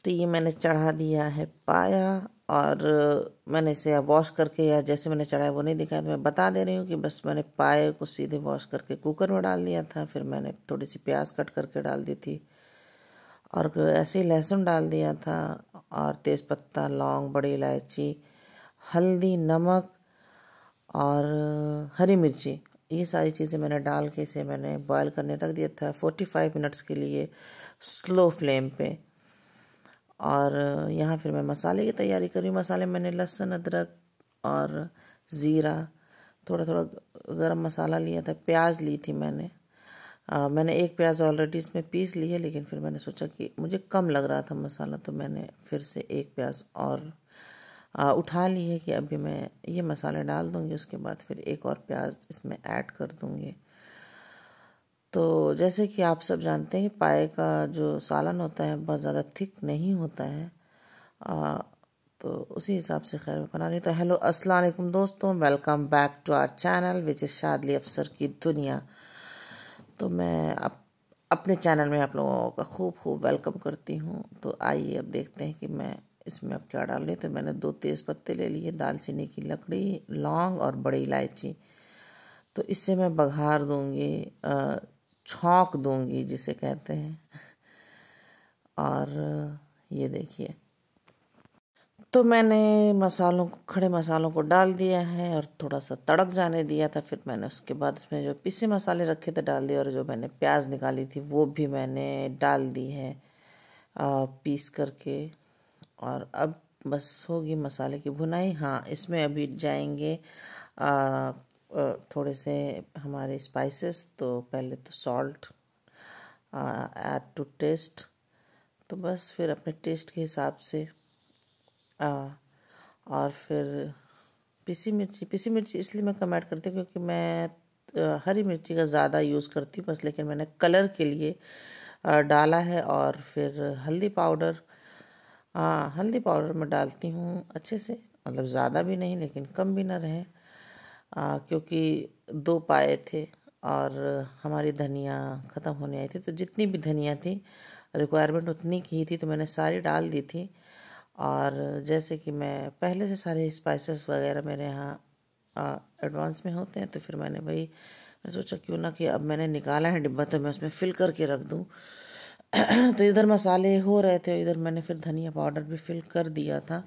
तो ये मैंने चढ़ा दिया है पाया, और मैंने इसे वॉश करके, या जैसे मैंने चढ़ाया वो नहीं दिखाया, तो मैं बता दे रही हूँ कि बस मैंने पाए को सीधे वॉश करके कुकर में डाल दिया था। फिर मैंने थोड़ी सी प्याज कट करके डाल दी थी, और ऐसे ही लहसुन डाल दिया था, और तेज़पत्ता, लौंग, बड़ी इलायची, हल्दी, नमक और हरी मिर्ची, ये सारी चीज़ें मैंने डाल के इसे मैंने बॉयल करने रख दिया था 45 मिनट्स के लिए स्लो फ्लेम पे। और यहाँ फिर मैं मसाले की तैयारी करी। मसाले मैंने लहसुन, अदरक और ज़ीरा, थोड़ा थोड़ा गरम मसाला लिया था, प्याज ली थी मैंने एक प्याज ऑलरेडी इसमें पीस ली है, लेकिन फिर मैंने सोचा कि मुझे कम लग रहा था मसाला, तो मैंने फिर से एक प्याज और उठा ली है कि अभी मैं ये मसाले डाल दूँगी, उसके बाद फिर एक और प्याज इसमें ऐड कर दूँगी। तो जैसे कि आप सब जानते हैं, पाए का जो सालन होता है बहुत ज़्यादा थिक नहीं होता है, तो उसी हिसाब से खैर मैं बना रही। तो हेलो, अस्सलाम वालेकुम दोस्तों, welcome back to our channel which is Shadli Afsar की दुनिया। तो मैं अपने चैनल में आप लोगों का खूब खूब वेलकम करती हूँ। तो आइए अब देखते हैं कि मैं इसमें अब क्या डाल रही हूँ। तो मैंने 2 तेज़ पत्ते ले लिए, दालचीनी की लकड़ी, लौंग और बड़ी इलायची। तो इससे मैं बघार दूँगी, छौंक दूँगी जिसे कहते हैं। और ये देखिए, तो मैंने खड़े मसालों को डाल दिया है और थोड़ा सा तड़क जाने दिया था। फिर मैंने उसके बाद इसमें जो पिसे मसाले रखे थे डाल दिए, और जो मैंने प्याज निकाली थी वो भी मैंने डाल दी है पीस करके। और अब बस होगी मसाले की भुनाई। हाँ, इसमें अभी जाएंगे थोड़े से हमारे स्पाइसेस। तो पहले तो सॉल्ट ऐड टू टेस्ट, तो बस फिर अपने टेस्ट के हिसाब से और फिर पिसी मिर्ची इसलिए मैं कम ऐड करती हूँ क्योंकि मैं हरी मिर्ची का ज़्यादा यूज़ करती हूँ बस, लेकिन मैंने कलर के लिए डाला है। और फिर हल्दी पाउडर मैं डालती हूँ अच्छे से, मतलब ज़्यादा भी नहीं लेकिन कम भी ना रहे, क्योंकि 2 पाए थे और हमारी धनिया ख़त्म होने आई थी, तो जितनी भी धनिया थी रिक्वायरमेंट उतनी की ही थी, तो मैंने सारी डाल दी थी। और जैसे कि मैं पहले से सारे स्पाइसेस वगैरह मेरे यहाँ एडवांस में होते हैं, तो फिर मैं सोचा क्यों ना कि अब मैंने निकाला है डिब्बा तो मैं उसमें फिल करके रख दूँ। तो इधर मसाले हो रहे थे, इधर मैंने फिर धनिया पाउडर भी फिल कर दिया था,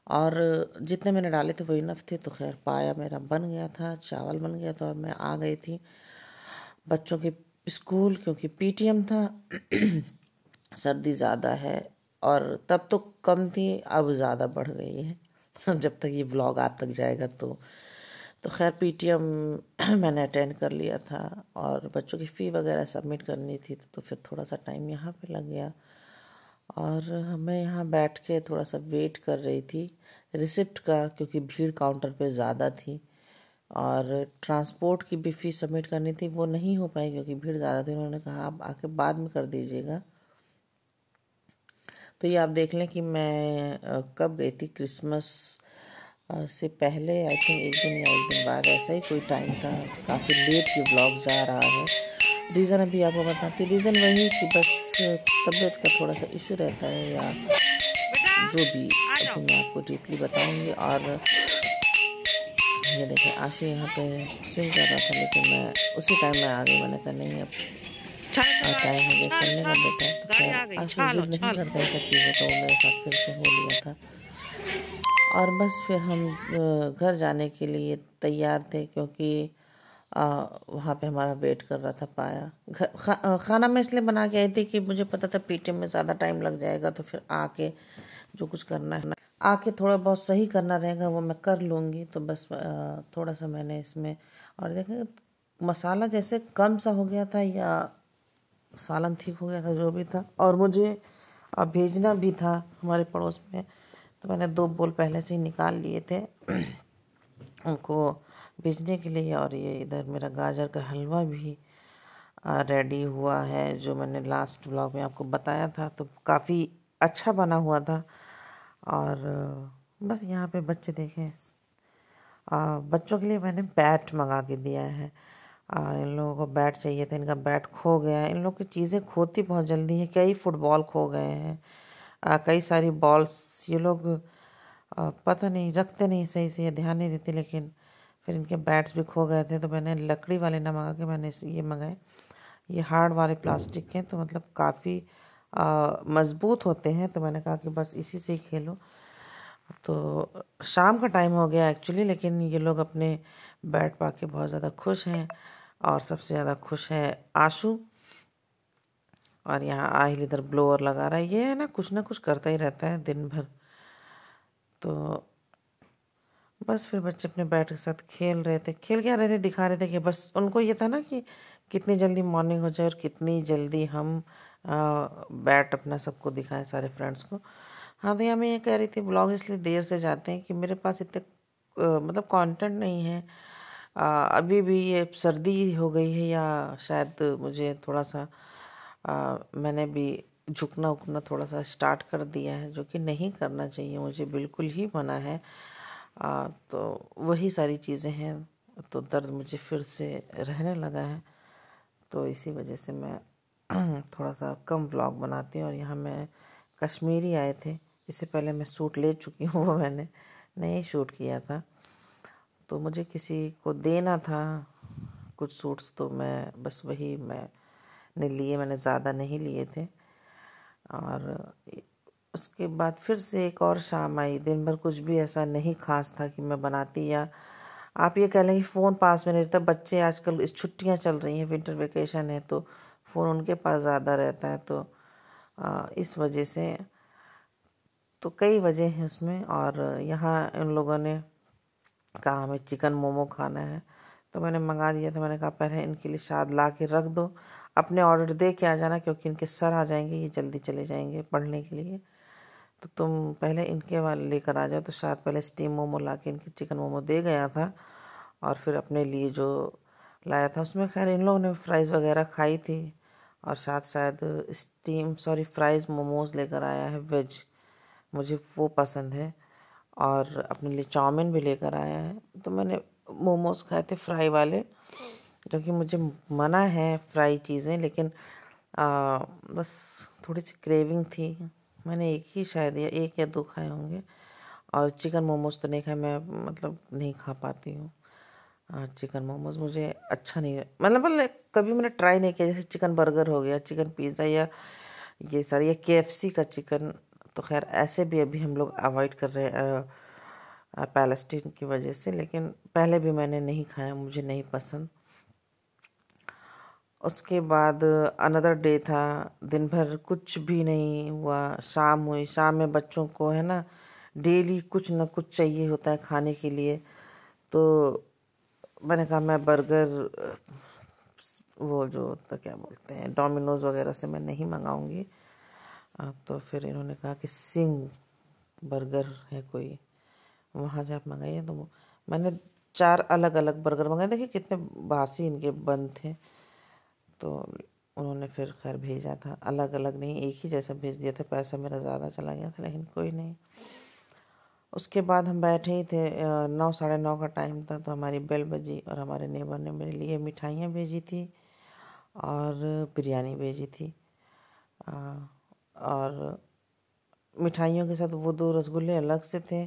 और जितने मैंने डाले थे वो इनफ थे। तो खैर पाया मेरा बन गया था, चावल बन गया था, और मैं आ गई थी बच्चों के स्कूल, क्योंकि पीटीएम था। सर्दी ज़्यादा है, और तब तो कम थी, अब ज़्यादा बढ़ गई है जब तक ये व्लॉग आप तक जाएगा तो खैर पीटीएम मैंने अटेंड कर लिया था, और बच्चों की फ़ी वगैरह सबमिट करनी थी, तो फिर थोड़ा सा टाइम यहाँ पे लग गया। और मैं यहाँ बैठ के थोड़ा सा वेट कर रही थी रिसिप्ट का, क्योंकि भीड़ काउंटर पे ज़्यादा थी, और ट्रांसपोर्ट की भी फ़ी सबमिट करनी थी, वो नहीं हो पाई क्योंकि भीड़ ज़्यादा थी। उन्होंने कहा आप आके बाद में कर दीजिएगा। तो ये आप देख लें कि मैं कब गई थी, क्रिसमस से पहले, आई थिंक एक दिन या एक दिन बाद, ऐसा ही कोई टाइम था। काफ़ी लेट ये व्लॉग जा रहा है। रीज़न अभी आपको बताती, रीज़न वही कि बस तबीयत का थोड़ा सा इशू रहता है, या जो भी अभी मैं आपको डीपली बताऊंगी। और ये देखें, आशु यहाँ पे स्विम कर रहा था, लेकिन मैं उसी टाइम में आ गई। मैंने कहा नहीं, अब टाइम हो गया चलने का बेटा। तो खैर आशु जिद नहीं करता है सब चीज़ें, तो वो मेरे साथ फिर से हो लिया था। और बस फिर हम घर जाने के लिए तैयार थे, क्योंकि वहाँ पे हमारा वेट कर रहा था पाया। खाना मैं इसलिए बना के आई थी कि मुझे पता था पीटीएम में ज़्यादा टाइम लग जाएगा, तो फिर आके जो कुछ करना है, आके थोड़ा बहुत सही करना रहेगा वो मैं कर लूँगी। तो बस थोड़ा सा मैंने इसमें, और देखें मसाला जैसे कम सा हो गया था, या सालन ठीक हो गया था, जो भी था, और मुझे भेजना भी था हमारे पड़ोस में, तो मैंने 2 बोल पहले से ही निकाल लिए थे उनको भेजने के लिए। और ये इधर मेरा गाजर का हलवा भी रेडी हुआ है, जो मैंने लास्ट व्लॉग में आपको बताया था, तो काफ़ी अच्छा बना हुआ था। और बस यहाँ पे बच्चे देखें, बच्चों के लिए मैंने बैट मंगा के दिया है। इन लोगों को बैट चाहिए था, इनका बैट खो गया है। इन लोग की चीज़ें खोती बहुत जल्दी है, कई फुटबॉल खो गए हैं, कई सारी बॉल्स ये लोग पता नहीं रखते नहीं सही से या ध्यान नहीं देते, लेकिन फिर इनके बैट्स भी खो गए थे तो मैंने लकड़ी वाले ना मंगा के मैंने ये मंगाए। ये हार्ड वाले प्लास्टिक के, तो मतलब काफ़ी मज़बूत होते हैं, तो मैंने कहा कि बस इसी से ही खेलो। तो शाम का टाइम हो गया एक्चुअली, लेकिन ये लोग अपने बैट पा के बहुत ज़्यादा खुश हैं, और सबसे ज़्यादा खुश है आशु। और यहाँ आहिल इधर ब्लोअर लगा रहा है, ये है ना कुछ करता ही रहता है दिन भर। तो बस फिर बच्चे अपने बैट के साथ खेल रहे थे, खेल क्या रहे थे, दिखा रहे थे कि बस उनको ये था ना कि कितनी जल्दी मॉर्निंग हो जाए और कितनी जल्दी हम बैट अपना सबको दिखाएं, सारे फ्रेंड्स को। हाँ, तो यहाँ मैं ये कह रही थी ब्लॉग इसलिए देर से जाते हैं कि मेरे पास इतने मतलब कंटेंट नहीं है। अभी भी ये सर्दी हो गई है, या शायद मुझे थोड़ा सा मैंने भी झुकना उकना थोड़ा सा स्टार्ट कर दिया है, जो कि नहीं करना चाहिए, मुझे बिल्कुल ही मना है। तो वही सारी चीज़ें हैं, तो दर्द मुझे फिर से रहने लगा है, तो इसी वजह से मैं थोड़ा सा कम व्लॉग बनाती हूँ। और यहाँ मैं कश्मीरी आए थे, इससे पहले मैं सूट ले चुकी हूँ, वो मैंने नहीं शूट किया था, तो मुझे किसी को देना था कुछ सूट्स, तो मैं बस वही मैंने लिए, मैंने ज़्यादा नहीं लिए थे। और उसके बाद फिर से एक और शाम आई, दिन भर कुछ भी ऐसा नहीं खास था कि मैं बनाती, या आप ये कह लें कि फ़ोन पास में नहीं रहता। बच्चे आजकल इस छुट्टियां चल रही हैं, विंटर वेकेशन है, तो फ़ोन उनके पास ज़्यादा रहता है, तो इस वजह से तो कई वजह हैं उसमें। और यहाँ इन लोगों ने कहा हमें चिकन मोमो खाना है, तो मैंने मंगा दिया था। मैंने कहा पहले इनके लिए शायद ला के रख दो, अपने ऑर्डर दे के आ जाना, क्योंकि इनके सर आ जाएंगे, ये जल्दी चले जाएंगे पढ़ने के लिए, तो तुम पहले इनके वाले लेकर आ जाओ। तो शायद पहले स्टीम मोमो ला के इनके चिकन मोमो दे गया था, और फिर अपने लिए जो लाया था उसमें खैर इन लोगों ने फ्राइज़ वगैरह खाई थी, और साथ शायद फ्राइज़ मोमोज़ लेकर आया है वेज, मुझे वो पसंद है। और अपने लिए चाउमीन भी लेकर आया है, तो मैंने मोमोज़ खाए थे फ्राई वाले, जो कि मुझे मना है फ्राई चीज़ें, लेकिन बस थोड़ी सी क्रेविंग थी। मैंने एक ही शायद या एक या दो खाए होंगे, और चिकन मोमोज तो नहीं खाए, मैं मतलब नहीं खा पाती हूँ चिकन मोमोज, मुझे अच्छा नहीं है। मतलब कभी मैंने ट्राई नहीं किया, जैसे चिकन बर्गर हो गया, चिकन पिज़्ज़ा, या ये सारी, या KFC का चिकन, तो खैर ऐसे भी अभी हम लोग अवॉइड कर रहे हैं पैलेस्टीन की वजह से, लेकिन पहले भी मैंने नहीं खाया, मुझे नहीं पसंद। उसके बाद अनदर डे था, दिन भर कुछ भी नहीं हुआ, शाम हुई, शाम में बच्चों को है ना डेली कुछ ना कुछ चाहिए होता है खाने के लिए, तो मैंने कहा मैं बर्गर, वो जो होता क्या बोलते हैं डोमिनोज़ वगैरह से मैं नहीं मंगाऊंगी। तो फिर इन्होंने कहा कि सिंह बर्गर है कोई, वहाँ से आप मंगाइए। तो मैंने 4 अलग अलग बर्गर मंगाए, देखिए कितने बासी इनके बन थे, तो उन्होंने फिर खैर भेजा था, अलग अलग नहीं एक ही जैसा भेज दिया था, पैसा मेरा ज़्यादा चला गया था, लेकिन कोई नहीं। उसके बाद हम बैठे ही थे, 9 साढ़े 9 का टाइम था, तो हमारी बेल बजी, और हमारे नेबर ने मेरे लिए मिठाइयाँ भेजी थी और बिरयानी भेजी थी। और मिठाइयों के साथ वो 2 रसगुल्ले अलग से थे,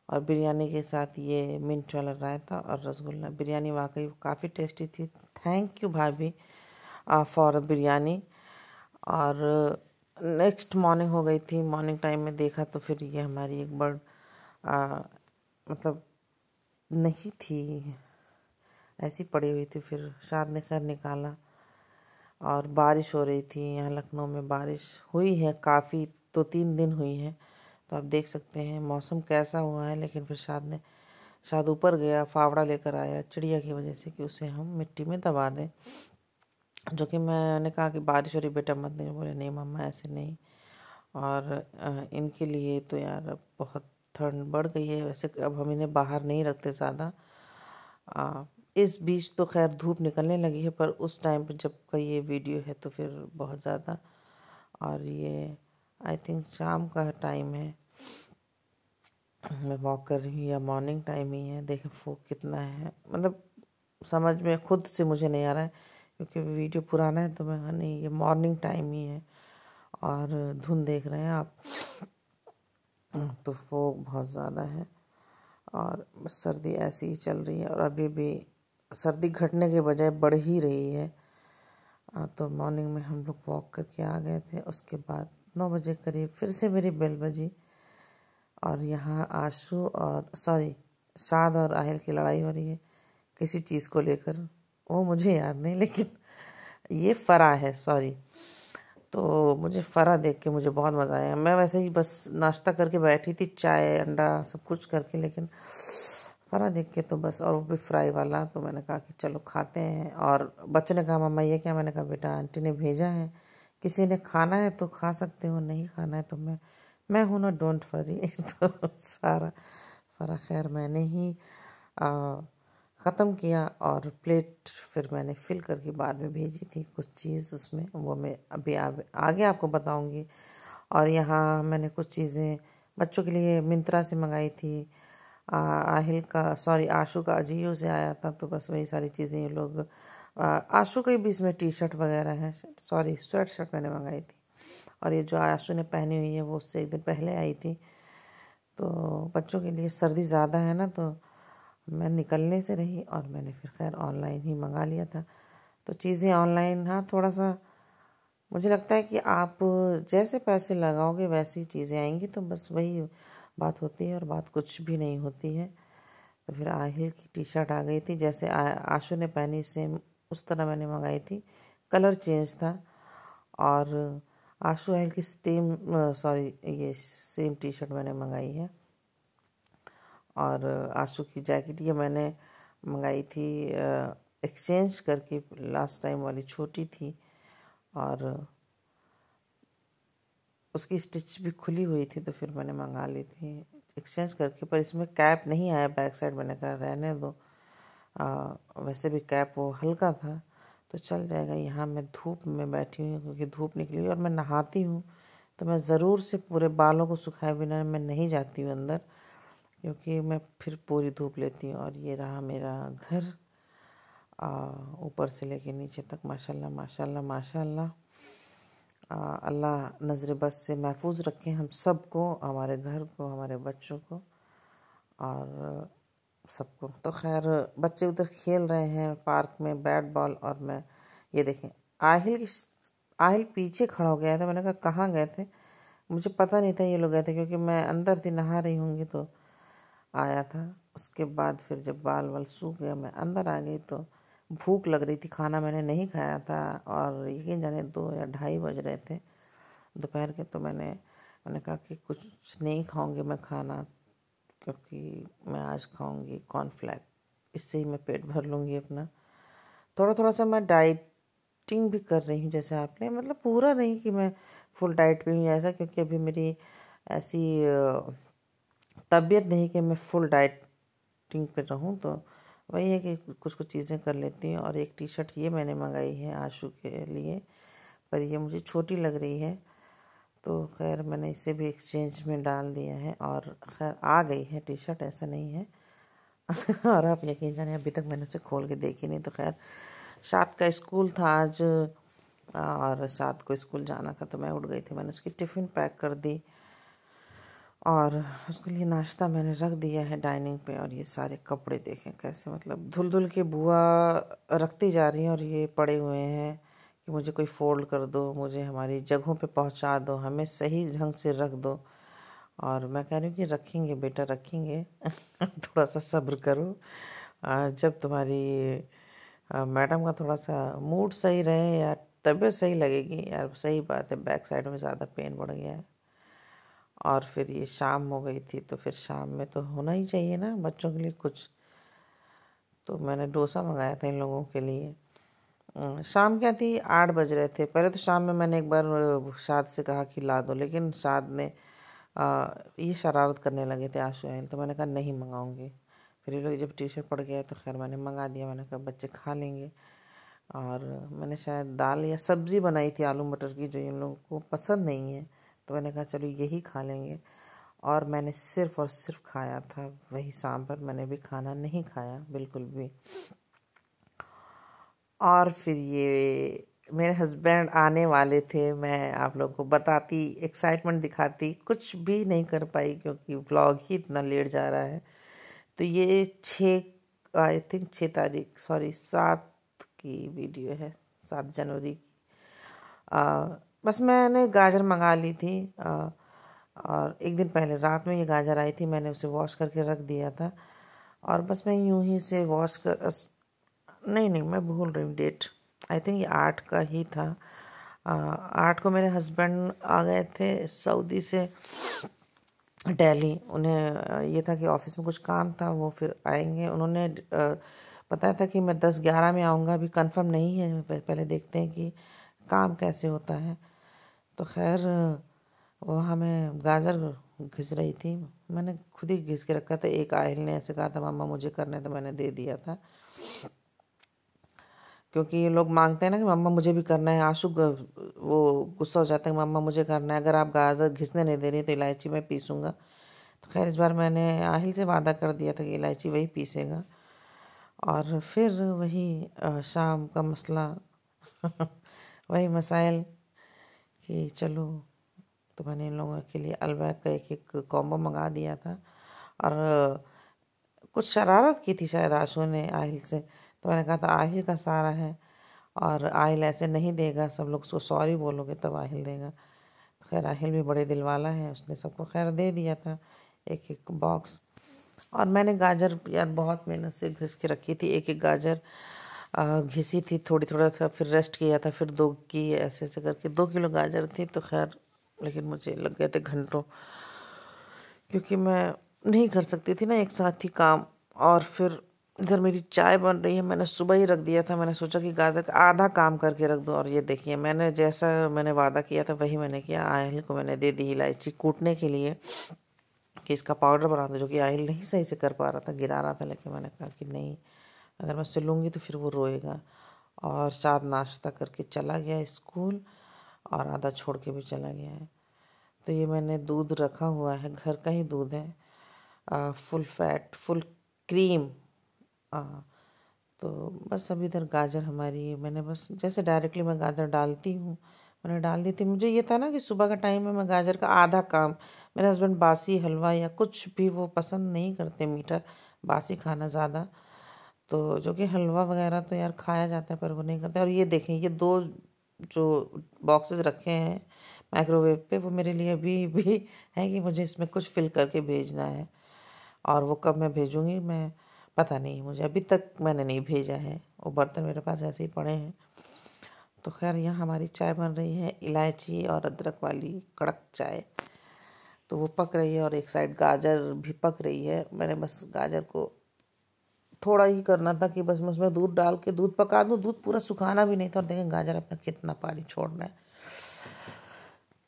और बिरयानी के साथ ये मिंट वाला रायता और रसगुल्ला। बिरयानी वाकई काफ़ी टेस्टी थी, थैंक यू भाभी फॉर बिरयानी। और नेक्स्ट मॉर्निंग हो गई थी, मॉर्निंग टाइम में देखा तो फिर ये हमारी एक बर्ड मतलब नहीं थी, ऐसी पड़ी हुई थी, फिर शाद ने खैर निकाला। और बारिश हो रही थी, यहाँ लखनऊ में बारिश हुई है काफ़ी, 2-3 दिन हुई है, तो आप देख सकते हैं मौसम कैसा हुआ है। लेकिन फिर शाद ऊपर गया, फावड़ा लेकर आया चिड़िया की वजह से कि उसे हम मिट्टी में दबा दें, जो कि मैंने कहा कि बारिश हो रही बेटा मत नहीं, बोले नहीं मम्मा ऐसे नहीं। और इनके लिए तो यार अब बहुत ठंड बढ़ गई है, वैसे अब हम इन्हें बाहर नहीं रखते ज़्यादा। इस बीच तो खैर धूप निकलने लगी है, पर उस टाइम पे जब का ये वीडियो है तो फिर बहुत ज़्यादा। और ये आई थिंक शाम का टाइम है, मैं वॉक कर रही हूँ, या मॉर्निंग टाइम ही है, देखें फोक कितना है, मतलब समझ में खुद से मुझे नहीं आ रहा है, क्योंकि वीडियो पुराना है, तो मैं नहीं, ये मॉर्निंग टाइम ही है। और धुंध देख रहे हैं आप, तो फोग बहुत ज़्यादा है और बस सर्दी ऐसी ही चल रही है और अभी भी सर्दी घटने के बजाय बढ़ ही रही है। तो मॉर्निंग में हम लोग वॉक करके आ गए थे। उसके बाद 9 बजे करीब फिर से मेरी बेल बजी और यहाँ आशु और शाद और आहिल की लड़ाई हो रही है किसी चीज़ को लेकर, वो मुझे याद नहीं, लेकिन ये फ़रा है, तो मुझे फ़रा देख के मुझे बहुत मज़ा आया। मैं वैसे ही बस नाश्ता करके बैठी थी, चाय अंडा सब कुछ करके, लेकिन फ़रा देख के तो बस, और वो भी फ्राई वाला, तो मैंने कहा कि चलो खाते हैं। और बच्चों ने कहा मम्मा ये क्या, मैंने कहा बेटा आंटी ने भेजा है, किसी ने खाना है तो खा सकते हो, नहीं खाना है तो मैं हूँ ना, डोंट वरी। तो सारा फ़रा खैर मैंने ही ख़त्म किया और प्लेट फिर मैंने फिल करके बाद में भेजी थी कुछ चीज़ उसमें, वो मैं अभी आगे आपको बताऊंगी। और यहाँ मैंने कुछ चीज़ें बच्चों के लिए मिंत्रा से मंगाई थी, आशु का अजियो से आया था, तो बस वही सारी चीज़ें ये लोग, आशु के भी इसमें टी शर्ट वगैरह है, स्वेट शर्ट मैंने मंगाई थी। और ये जो आशु ने पहनी हुई है वो उससे एक दिन पहले आई थी। तो बच्चों के लिए सर्दी ज़्यादा है ना, तो मैं निकलने से रही और मैंने फिर खैर ऑनलाइन ही मंगा लिया था। तो चीज़ें ऑनलाइन, हाँ थोड़ा सा मुझे लगता है कि आप जैसे पैसे लगाओगे वैसी चीज़ें आएंगी, तो बस वही बात होती है और बात कुछ भी नहीं होती है। तो फिर आहिल की टी शर्ट आ गई थी, जैसे आशु ने पहनी सेम उस तरह मैंने मंगाई थी, कलर चेंज था। और आशु आहिल की ये सेम टी शर्ट मैंने मंगाई है। और आशु की जैकेट ये मैंने मंगाई थी एक्सचेंज करके, लास्ट टाइम वाली छोटी थी और उसकी स्टिच भी खुली हुई थी, तो फिर मैंने मंगा ली थी एक्सचेंज करके। पर इसमें कैप नहीं आया बैक साइड, मैंने कहा रहने दो, वैसे भी कैप वो हल्का था तो चल जाएगा। यहाँ मैं धूप में बैठी हुई क्योंकि धूप निकली हुई और मैं नहाती हूँ, तो मैं ज़रूर से पूरे बालों को सुखाए बिना मैं नहीं जाती हूँ अंदर, क्योंकि मैं फिर पूरी धूप लेती हूँ। और ये रहा मेरा घर, ऊपर से लेके नीचे तक माशाल्लाह माशाल्लाह माशाल्लाह। अल्लाह नज़र बस से महफूज रखें हम सबको, हमारे घर को, हमारे बच्चों को और सबको। तो खैर बच्चे उधर खेल रहे हैं पार्क में बैट बॉल, और मैं ये देखें आहिल पीछे खड़ा हो गया था। मैंने कहा कहाँ गए थे, मुझे पता नहीं था ये लोग गए थे, क्योंकि मैं अंदर थी नहा रही होंगी तो आया था। उसके बाद फिर जब बाल वाल सूख गया मैं अंदर आ गई, तो भूख लग रही थी, खाना मैंने नहीं खाया था और यकीन जाने 2 या 2:30 बज रहे थे दोपहर के। तो मैंने कहा कि कुछ नहीं खाऊंगी मैं खाना, क्योंकि मैं आज खाऊंगी कॉर्नफ्लेक्स, इससे ही मैं पेट भर लूँगी अपना। थोड़ा थोड़ा सा मैं डाइटिंग भी कर रही हूँ, जैसे आपने, मतलब पूरा नहीं कि मैं फुल डाइट पे हूँ ऐसा, क्योंकि अभी मेरी ऐसी तबीयत नहीं कि मैं फुल डाइटिंग पे रहूँ। तो वही है कि कुछ कुछ चीज़ें कर लेती हूँ। और एक टी शर्ट ये मैंने मंगाई है आशु के लिए, पर ये मुझे छोटी लग रही है, तो खैर मैंने इसे भी एक्सचेंज में डाल दिया है और खैर आ गई है टी शर्ट, ऐसा नहीं है। और आप यकीन जाने अभी तक मैंने उसे खोल के देखी नहीं। तो खैर शाद का स्कूल था आज और शाद को स्कूल जाना था, तो मैं उठ गई थी, मैंने उसकी टिफ़िन पैक कर दी और उसके लिए नाश्ता मैंने रख दिया है डाइनिंग पे। और ये सारे कपड़े देखें कैसे, मतलब धुल धुल के बुआ रखती जा रही हैं और ये पड़े हुए हैं कि मुझे कोई फोल्ड कर दो, मुझे हमारी जगहों पे पहुंचा दो, हमें सही ढंग से रख दो। और मैं कह रही हूँ कि रखेंगे बेटा रखेंगे, थोड़ा सा सब्र करो। जब तुम्हारी मैडम का थोड़ा सा मूड सही रहे या तबीयत सही लगेगी, यार सही बात है बैक साइड में ज़्यादा पेन बढ़ गया है। और फिर ये शाम हो गई थी, तो फिर शाम में तो होना ही चाहिए ना बच्चों के लिए कुछ, तो मैंने डोसा मंगाया था इन लोगों के लिए। शाम क्या थी, 8 बज रहे थे। पहले तो शाम में मैंने एक बार शाद से कहा कि ला दो, लेकिन शाद ने ये शरारत करने लगे थे आशु आहिल, तो मैंने कहा नहीं मंगाऊंगी। फिर ये लोग जब टी शर्ट पड़ गया तो खैर मैंने मंगा दिया, मैंने कहा बच्चे खा लेंगे। और मैंने शायद दाल या सब्ज़ी बनाई थी आलू मटर की, जो इन लोगों को पसंद नहीं है, तो मैंने कहा चलो यही खा लेंगे। और मैंने सिर्फ़ और सिर्फ खाया था वही सांभर, मैंने भी खाना नहीं खाया बिल्कुल भी। और फिर ये मेरे हस्बैंड आने वाले थे, मैं आप लोगों को बताती, एक्साइटमेंट दिखाती, कुछ भी नहीं कर पाई क्योंकि व्लॉग ही इतना लेट जा रहा है। तो ये 6 सॉरी 7 की वीडियो है, 7 जनवरी की। बस मैंने गाजर मंगा ली थी, और एक दिन पहले रात में ये गाजर आई थी, मैंने उसे वॉश करके रख दिया था। और बस मैं यूं ही से वॉश कर नहीं नहीं, मैं भूल रही हूँ डेट। आई थिंक ये 8 का ही था। 8 को मेरे हस्बैंड आ गए थे सऊदी से दिल्ली। उन्हें ये था कि ऑफिस में कुछ काम था, वो फिर आएंगे। उन्होंने बताया था कि मैं 10-11 में आऊँगा, अभी कंफर्म नहीं है, पहले देखते हैं कि काम कैसे होता है। तो खैर वो हमें गाजर घिस रही थी, मैंने खुद ही घिस के रखा था। एक आहिल ने ऐसे कहा था मम्मा मुझे करना है, तो मैंने दे दिया था, क्योंकि ये लोग मांगते हैं ना कि मम्मा मुझे भी करना है। आशु वो गुस्सा हो जाता है कि मम्मा मुझे करना है, अगर आप गाजर घिसने नहीं दे रही तो इलायची मैं पीसूँगा। तो खैर इस बार मैंने आहिल से वादा कर दिया था कि इलायची वही पीसेगा। और फिर वही शाम का मसला वही मसाइल कि चलो, तो मैंने इन लोगों के लिए अलबैक का एक कॉम्बो मंगा दिया था। और कुछ शरारत की थी शायद आशु ने आहिल से, तो मैंने कहा था आहिल का सारा है और आहिल ऐसे नहीं देगा, सब लोग उसको सॉरी बोलोगे तब आहिल देगा। तो खैर आहिल भी बड़े दिल वाला है, उसने सबको खैर दे दिया था एक एक बॉक्स। और मैंने गाजर यार बहुत मेहनत से घिस के रखी थी, एक एक गाजर घिसी थी, थोड़ी थोड़ा सा फिर रेस्ट किया था, फिर 2 की ऐसे ऐसे करके 2 किलो गाजर थी। तो खैर लेकिन मुझे लग गए थे घंटों, क्योंकि मैं नहीं कर सकती थी ना एक साथ ही काम। और फिर इधर मेरी चाय बन रही है, मैंने सुबह ही रख दिया था। मैंने सोचा कि गाजर का आधा काम करके रख दूं, और ये देखिए मैंने जैसा मैंने वादा किया था वही मैंने किया। आहिल को मैंने दे दी इलायची कूटने के लिए कि इसका पाउडर बना दो, जो कि आहिल नहीं सही से कर पा रहा था, गिरा रहा था। लेकिन मैंने कहा कि नहीं, अगर मैं उससे लूँगी तो फिर वो रोएगा। और साथ नाश्ता करके चला गया स्कूल, और आधा छोड़ के भी चला गया है। तो ये मैंने दूध रखा हुआ है, घर का ही दूध है, फुल फैट फुल क्रीम। तो बस अभी इधर गाजर हमारी, मैंने बस जैसे डायरेक्टली मैं गाजर डालती हूँ, मैंने डाल दी थी। मुझे ये था ना कि सुबह का टाइम है, मैं गाजर का आधा काम, मेरे हस्बैंड बासी हलवा या कुछ भी वो पसंद नहीं करते, मीठा बासी खाना ज़्यादा। तो जो कि हलवा वगैरह तो यार खाया जाता है, पर वो नहीं करते। और ये देखें, ये 2 जो बॉक्सेस रखे हैं माइक्रोवेव पे, वो मेरे लिए अभी भी है कि मुझे इसमें कुछ फिल करके भेजना है। और वो कब मैं भेजूँगी मैं पता नहीं, मुझे अभी तक मैंने नहीं भेजा है, वो बर्तन मेरे पास ऐसे ही पड़े हैं। तो खैर यहाँ हमारी चाय बन रही है, इलायची और अदरक वाली कड़क चाय। तो वो पक रही है और एक साइड गाजर भी पक रही है। मैंने बस गाजर को थोड़ा ही करना था कि बस मैं उसमें दूध डाल के दूध पका दूँ, दूध पूरा सुखाना भी नहीं था। और देखें गाजर अपना कितना पानी छोड़ रहा है।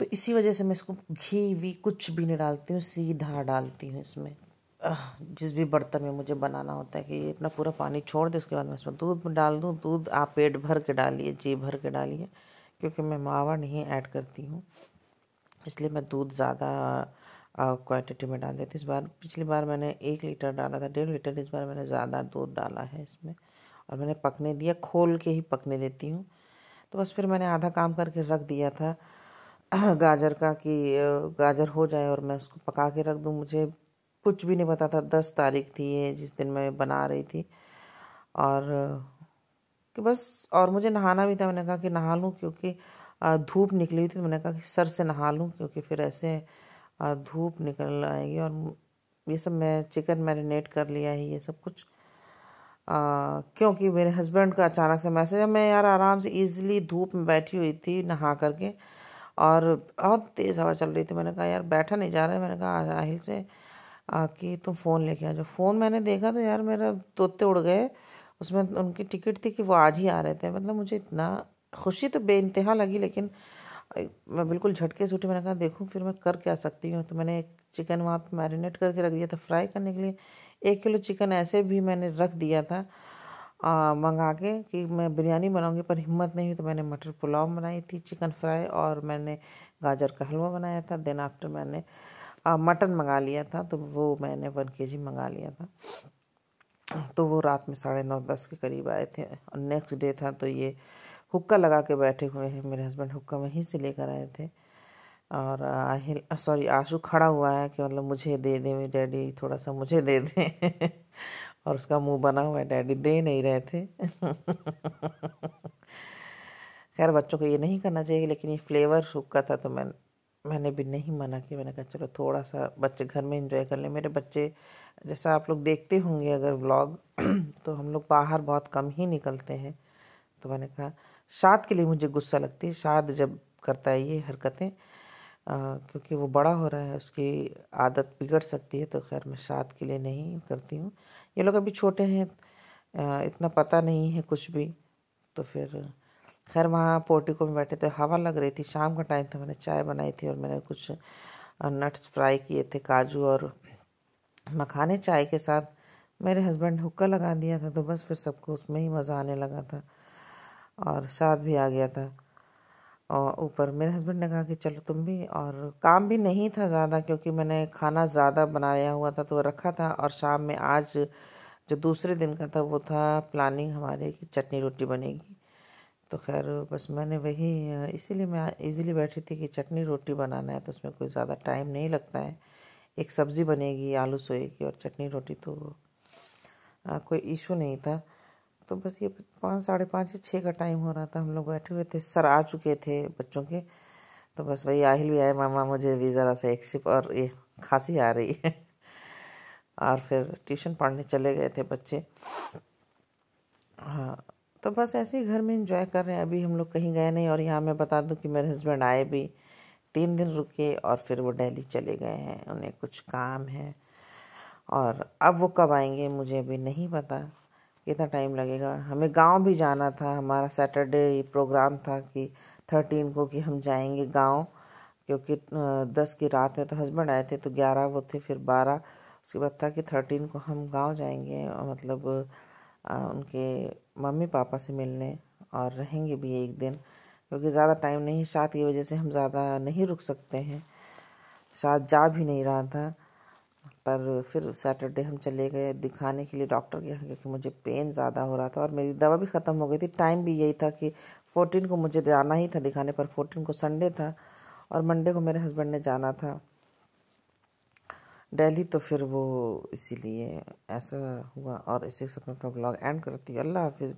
तो इसी वजह से मैं इसको घी भी कुछ भी नहीं डालती हूँ, सीधा डालती हूँ इसमें। जिस भी बर्तन में मुझे बनाना होता है कि ये अपना पूरा पानी छोड़ दे, उसके बाद मैं इसमें दूध डाल दूँ। दूध आप पेट भर के डालिए, जी भर के डालिए, क्योंकि मैं मावा नहीं ऐड करती हूँ, इसलिए मैं दूध ज़्यादा क्वांटिटी में डाल देती। इस बार, पिछली बार मैंने 1 लीटर डाला था, 1.5 लीटर। इस बार मैंने ज़्यादा दूध डाला है इसमें, और मैंने पकने दिया, खोल के ही पकने देती हूँ। तो बस फिर मैंने आधा काम करके रख दिया था गाजर का, कि गाजर हो जाए और मैं उसको पका के रख दूँ। मुझे कुछ भी नहीं पता था, 10 तारीख थी ये जिस दिन मैं बना रही थी। और कि बस, और मुझे नहाना भी था। मैंने कहा कि नहा लूँ, क्योंकि धूप निकली हुई थी। तो मैंने कहा कि सर से नहा लूँ, क्योंकि फिर ऐसे धूप निकल आएगी। और ये सब मैं चिकन मैरिनेट कर लिया है, ये सब कुछ क्योंकि मेरे हस्बैंड का अचानक से मैसेज है। मैं यार आराम से इजीली धूप में बैठी हुई थी नहा करके, और बहुत तेज़ हवा चल रही थी। मैंने कहा यार बैठा नहीं जा रहा है। मैंने कहा आहिल से कि तुम फ़ोन लेके आ जाओ। फ़ोन मैंने देखा तो यार मेरा तोते उड़ गए, उसमें उनकी टिकट थी कि वो आज ही आ रहे थे। मतलब मुझे इतना खुशी तो बेइंतहा लगी, लेकिन मैं बिल्कुल झटके से उठी। मैंने कहा देखूँ फिर मैं कर क्या सकती हूँ। तो मैंने एक चिकन वहाँ पे मैरिनेट करके रख दिया था फ्राई करने के लिए। 1 किलो चिकन ऐसे भी मैंने रख दिया था मंगा के कि मैं बिरयानी बनाऊंगी, पर हिम्मत नहीं हुई। तो मैंने मटर पुलाव बनाई थी, चिकन फ्राई, और मैंने गाजर का हलवा बनाया था। देन आफ्टर मैंने मटन मंगा लिया था, तो वो मैंने 1 kg मंगा लिया था। तो वो रात में 9:30-10 के करीब आए थे, और नेक्स्ट डे था। तो ये हुक्का लगा के बैठे हुए हैं। मेरे हस्बैंड हुक्का वहीं से लेकर आए थे। और आशु खड़ा हुआ है कि मतलब मुझे दे दे डैडी, थोड़ा सा मुझे दे दे। और उसका मुंह बना हुआ है, डैडी दे नहीं रहे थे। खैर बच्चों को ये नहीं करना चाहिए, लेकिन ये फ्लेवर हुक्का था तो मैंने भी नहीं मना किया। मैंने कहा चलो थोड़ा सा बच्चे घर में एंजॉय कर लें। मेरे बच्चे, जैसा आप लोग देखते होंगे अगर व्लॉग, तो हम लोग बाहर बहुत कम ही निकलते हैं। तो मैंने कहा शाद के लिए मुझे गुस्सा लगती है, शाद जब करता है ये हरकतें, क्योंकि वो बड़ा हो रहा है, उसकी आदत बिगड़ सकती है। तो खैर मैं शाद के लिए नहीं करती हूँ। ये लोग अभी छोटे हैं, इतना पता नहीं है कुछ भी। तो फिर खैर वहाँ पोर्टिको में बैठे थे, हवा लग रही थी, शाम का टाइम था। मैंने चाय बनाई थी और मैंने कुछ नट्स फ्राई किए थे, काजू और मखाने चाय के साथ। मेरे हस्बैंड हुक्का लगा दिया था, तो बस फिर सबको उसमें ही मज़ा आने लगा था और शाद भी आ गया था। और ऊपर मेरे हस्बैंड ने कहा कि चलो तुम भी, और काम भी नहीं था ज़्यादा क्योंकि मैंने खाना ज़्यादा बनाया हुआ था तो रखा था। और शाम में आज जो दूसरे दिन का था वो था प्लानिंग हमारे कि चटनी रोटी बनेगी। तो खैर बस मैंने वही, इसीलिए मैं इजीली बैठी थी कि चटनी रोटी बनाना है तो उसमें कोई ज़्यादा टाइम नहीं लगता है। एक सब्ज़ी बनेगी आलू सोए की, और चटनी रोटी तो कोई इशू नहीं था। तो बस ये 5, साढ़े 5 या 6 का टाइम हो रहा था, हम लोग बैठे हुए थे। सर आ चुके थे बच्चों के, तो बस वही आहिल भी आए, मामा मुझे भी ज़रा सा एक सिप और ये खांसी आ रही है। और फिर ट्यूशन पढ़ने चले गए थे बच्चे। हाँ, तो बस ऐसे ही घर में एंजॉय कर रहे हैं। अभी हम लोग कहीं गए नहीं। और यहाँ मैं बता दूं कि मेरे हस्बैंड आए भी, 3 दिन रुके और फिर वो दिल्ली चले गए हैं, उन्हें कुछ काम है। और अब वो कब आएंगे मुझे अभी नहीं पता, कितना टाइम लगेगा। हमें गांव भी जाना था, हमारा सैटरडे प्रोग्राम था कि 13 को कि हम जाएंगे गांव, क्योंकि 10 की रात में तो हस्बैंड आए थे, तो 11 वो थे, फिर 12। उसके बाद था कि 13 को हम गांव जाएंगे, मतलब उनके मम्मी पापा से मिलने, और रहेंगे भी एक दिन क्योंकि ज़्यादा टाइम नहीं, शाद की वजह से हम ज़्यादा नहीं रुक सकते हैं। शाद जा भी नहीं रहा था, पर फिर सैटरडे हम चले गए दिखाने के लिए डॉक्टर के यहाँ, क्योंकि मुझे पेन ज़्यादा हो रहा था और मेरी दवा भी ख़त्म हो गई थी। टाइम भी यही था कि 14 को मुझे जाना ही था दिखाने, पर 14 को संडे था और मंडे को मेरे हस्बैंड ने जाना था दिल्ली। तो फिर वो इसीलिए ऐसा हुआ। और इसी के साथ मैं अपना ब्लॉग एंड करती हूँ। अल्लाह हाफिज़।